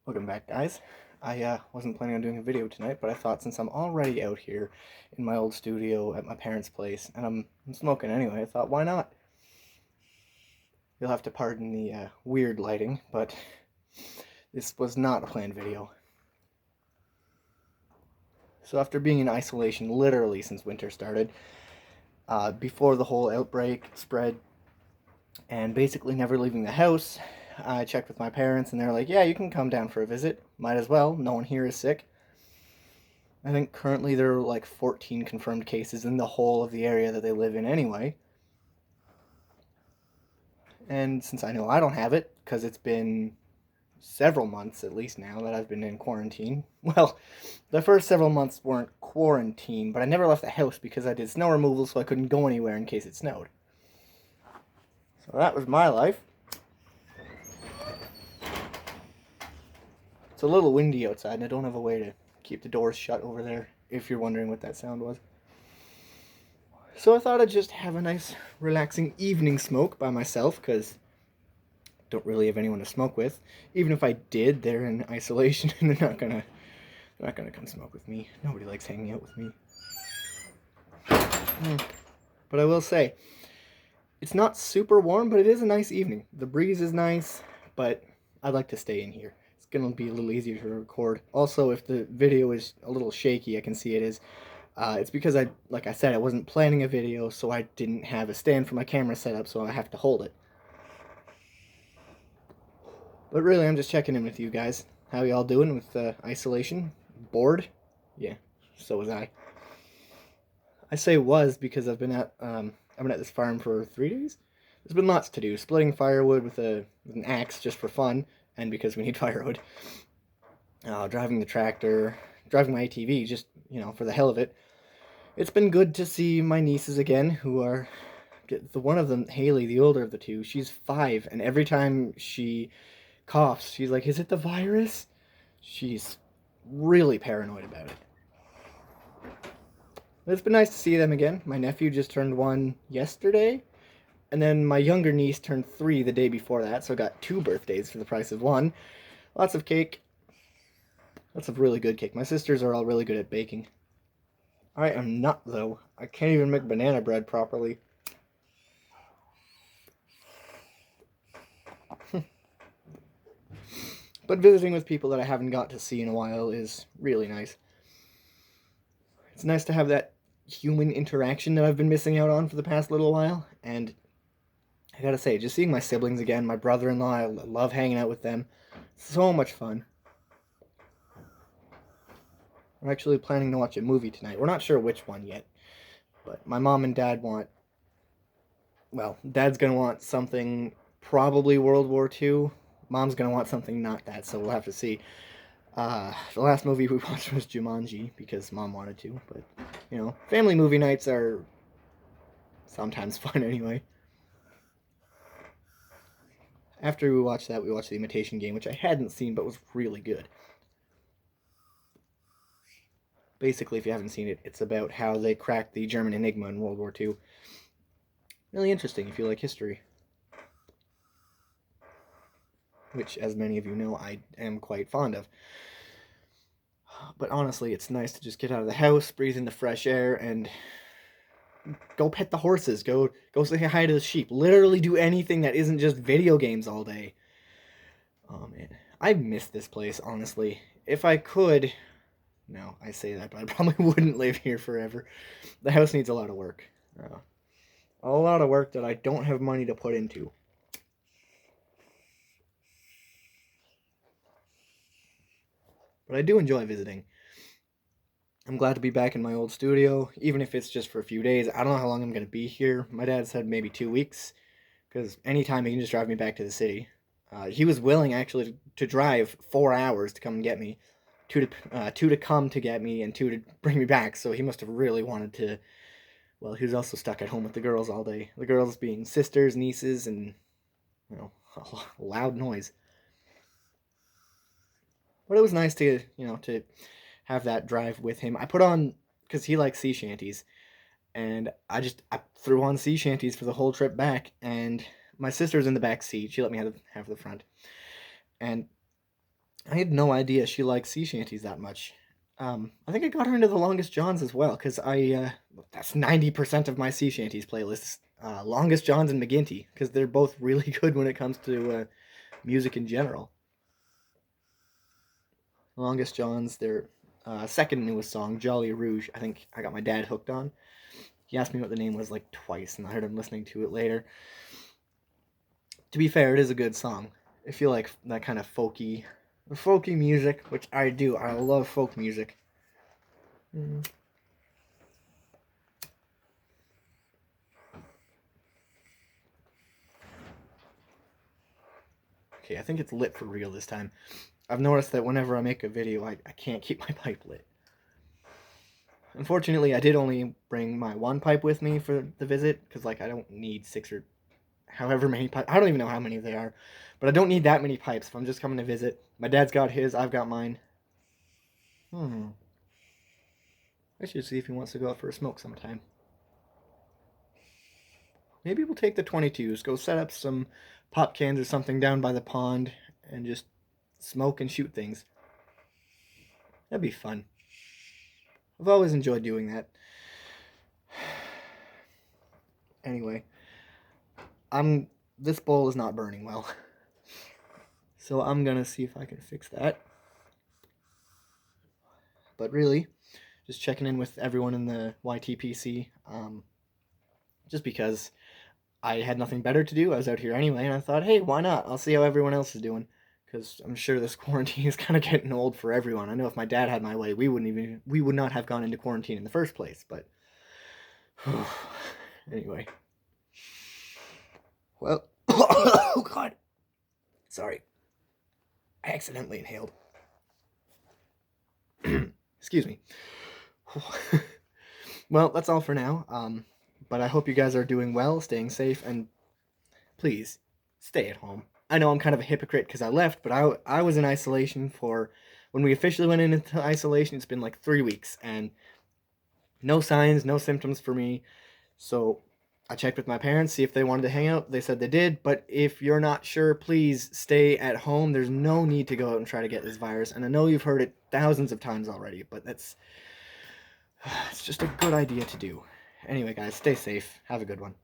Welcome back, guys. I wasn't planning on doing a video tonight, but I thought since I'm already out here in my old studio at my parents' place, and I'm smoking anyway, I thought, why not? You'll have to pardon the weird lighting, but this was not a planned video. So after being in isolation literally since winter started, before the whole outbreak spread, and basically never leaving the house, I checked with my parents, and they're like, yeah, you can come down for a visit. Might as well. No one here is sick. I think currently there are like 14 confirmed cases in the whole of the area that they live in anyway. And since I know I don't have it, because it's been several months at least now that I've been in quarantine. Well, the first several months weren't quarantine, but I never left the house because I did snow removal, so I couldn't go anywhere in case it snowed. So that was my life. It's a little windy outside, and I don't have a way to keep the doors shut over there, if you're wondering what that sound was. So I thought I'd just have a nice, relaxing evening smoke by myself, because I don't really have anyone to smoke with. Even if I did, they're in isolation, and they're not gonna come smoke with me. Nobody likes hanging out with me. But I will say, it's not super warm, but it is a nice evening. The breeze is nice, but I'd like to stay in here. It's gonna be a little easier to record. Also, if the video is a little shaky, I can see it is. It's because like I said, I wasn't planning a video, so I didn't have a stand for my camera set up, so I have to hold it. But really, I'm just checking in with you guys. How y'all doing with isolation? Bored? Yeah, so was I. I say was because I've been at this farm for 3 days. There's been lots to do. Splitting firewood with an axe just for fun, and because we need firewood. Driving the tractor, driving my ATV just for the hell of it. It's been good to see my nieces again, who are the one of them, Haley, the older of the two. She's 5, and every time she coughs, she's like, "Is it the virus?" She's really paranoid about it. But it's been nice to see them again. My nephew just turned 1 yesterday, and then my younger niece turned 3 the day before that, so I got 2 birthdays for the price of one. Lots of cake. Lots of really good cake. My sisters are all really good at baking. I am not, though. I can't even make banana bread properly. But visiting with people that I haven't got to see in a while is really nice. It's nice to have that human interaction that I've been missing out on for the past little while. And I gotta say, just seeing my siblings again, my brother-in-law, I love hanging out with them. So much fun. We're actually planning to watch a movie tonight. We're not sure which one yet. But my mom and dad Dad's gonna want something probably World War II. Mom's gonna want something not that, so we'll have to see. The last movie we watched was Jumanji because Mom wanted to, but family movie nights are sometimes fun anyway. After we watched that, we watched The Imitation Game, which I hadn't seen but was really good. Basically, if you haven't seen it, it's about how they cracked the German Enigma in World War II. Really interesting if you like history. Which, as many of you know, I am quite fond of. But honestly, it's nice to just get out of the house, breathe in the fresh air, and go pet the horses. Go say hi to the sheep. Literally do anything that isn't just video games all day. Oh man, I miss this place, honestly. If I could, no, I say that, but I probably wouldn't live here forever. The house needs a lot of work. A lot of work that I don't have money to put into. But I do enjoy visiting. I'm glad to be back in my old studio, even if it's just for a few days. I don't know how long I'm going to be here. My dad said maybe 2 weeks, because anytime he can just drive me back to the city. He was willing, actually, to drive 4 hours to come and get me. Two to come to get me, and 2 to bring me back, so he must have really wanted to. Well, he was also stuck at home with the girls all day. The girls being sisters, nieces, and, loud noise. But it was nice to have that drive with him. I put on, because he likes sea shanties, and I threw on sea shanties for the whole trip back, and my sister's in the back seat. She let me have the front. And I had no idea she liked sea shanties that much. I think I got her into the Longest Johns as well, because that's 90% of my sea shanties playlists. Longest Johns and McGinty, because they're both really good when it comes to music in general. Longest Johns, their second newest song, Jolly Rouge, I think I got my dad hooked on. He asked me what the name was like twice, and I heard him listening to it later. To be fair, it is a good song. I feel like that kind of folky music, which I do. I love folk music. Okay, I think it's lit for real this time. I've noticed that whenever I make a video, I can't keep my pipe lit. Unfortunately, I did only bring my one pipe with me for the visit, because, like, I don't need 6 or however many pipes. I don't even know how many they are, but I don't need that many pipes if I'm just coming to visit. My dad's got his, I've got mine. I should see if he wants to go out for a smoke sometime. Maybe we'll take the 22s, go set up some pop cans or something down by the pond, and just smoke and shoot things. That'd be fun. I've always enjoyed doing that. Anyway, this bowl is not burning well. So I'm gonna see if I can fix that. But really, just checking in with everyone in the YTPC, just because I had nothing better to do. I was out here anyway, and I thought, hey, why not? I'll see how everyone else is doing, because I'm sure this quarantine is kind of getting old for everyone. I know if my dad had my way, we would not have gone into quarantine in the first place. But anyway, well, oh God, sorry, I accidentally inhaled. Excuse me. Well, that's all for now. But I hope you guys are doing well, staying safe, and please stay at home. I know I'm kind of a hypocrite because I left, but I was in isolation for, when we officially went into isolation, it's been like 3 weeks, and no signs, no symptoms for me. So I checked with my parents, see if they wanted to hang out. They said they did, but if you're not sure, please stay at home. There's no need to go out and try to get this virus. And I know you've heard it thousands of times already, but it's just a good idea to do. Anyway, guys, stay safe. Have a good one.